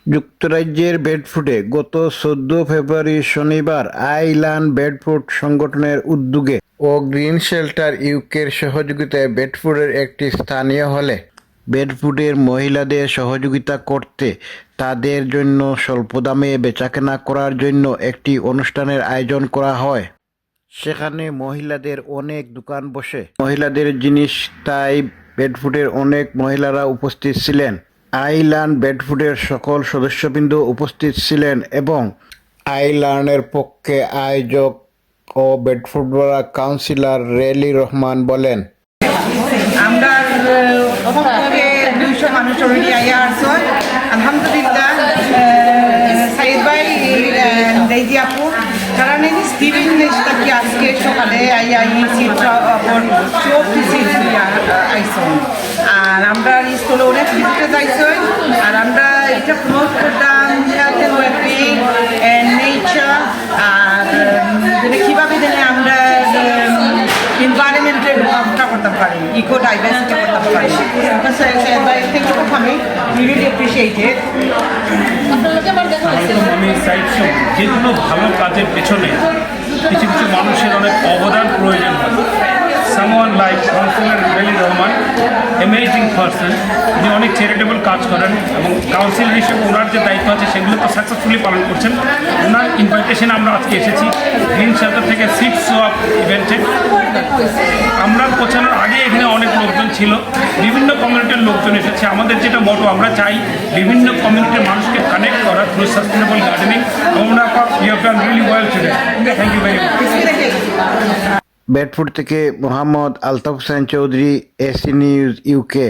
যুক্তরাজ্যের বেডফোর্ডে গত 14 ফেব্রুয়ারি শনিবার আইল্যান্ড বেডফোর্ড সংগঠনের উদ্যোগে ও গ্রিন শেল্টার ইউকের সহযোগিতায় বেডফোর্ডের একটি স্থানীয় হলে বেডফোর্ডের মহিলাদের সহযোগিতা করতে তাদের জন্য স্বল্প দামে বেচাকেনা করার জন্য একটি অনুষ্ঠানের আয়োজন করা হয়। সেখানে মহিলাদের অনেক দোকান বসে মহিলাদের জিনিস, তাই বেডফোর্ডের অনেক মহিলারা উপস্থিত ছিলেন। আইল্যান্ড বেডফোর্ডের সকল সদস্যবৃন্দ উপস্থিত ছিলেন এবং আইল্যান্ডের পক্ষে আয়োজক ও বেডফোর্ড কাউন্সিলর রেলি রহমান বলেন, আমরা প্রথমে 200 মানুষ অলরেডি আইয়া আসছে। আলহামদুলিল্লাহ সাইদ ভাই দেজি আপু তারা নেই স্টিভিং নেশটাকে আজকে সকালে আইয়া সিটটা সব সিট আইসন। আর আমরা স্কুলে অনেক ভিজিটে যাইছই। আর আমরা এটা প্রমোট করতাম health and wellbeing and nature. আর কীভাবে জানি আমরা এনভায়রনমেন্টের রক্ষা করতে পারি, ইকো ডাইভার্সিটি করতে পারি। Thank you for coming, we really appreciate it. আমি চাইছি যে কোনো ভালো কাজের পেছনে কিছু কিছু মানুষের অনেক অবদান প্রয়োজন হয়। Someone like councillor Reli Rahman, amazing person, উনি অনেক চ্যারিটেবল কাজ করেন এবং কাউন্সিলর হিসেবে ওনার যে দায়িত্ব আছে সেগুলো তো সাকসেসফুলি পালন করছেন। ওনার ইনভাইটেশনে আমরা আজকে এসেছি গ্রিন শেল্টার থেকে 6 শো আপ ইভেন্টে। আমরা পৌঁছানোর আগে এখানে অনেক লোকজন ছিল, বিভিন্ন কমিউনিটির লোকজন এসেছে। আমাদের যেটা মোটো, আমরা চাই বিভিন্ন কমিউনিটির মানুষকে কানেক্ট করা থ্রু সাস্টেনেবল গার্ডেনিং। আমরা you have done really well today. Thank you very much. Bedford থেকে Mohammad Altaf Hossain Chowdhury, AC News UK.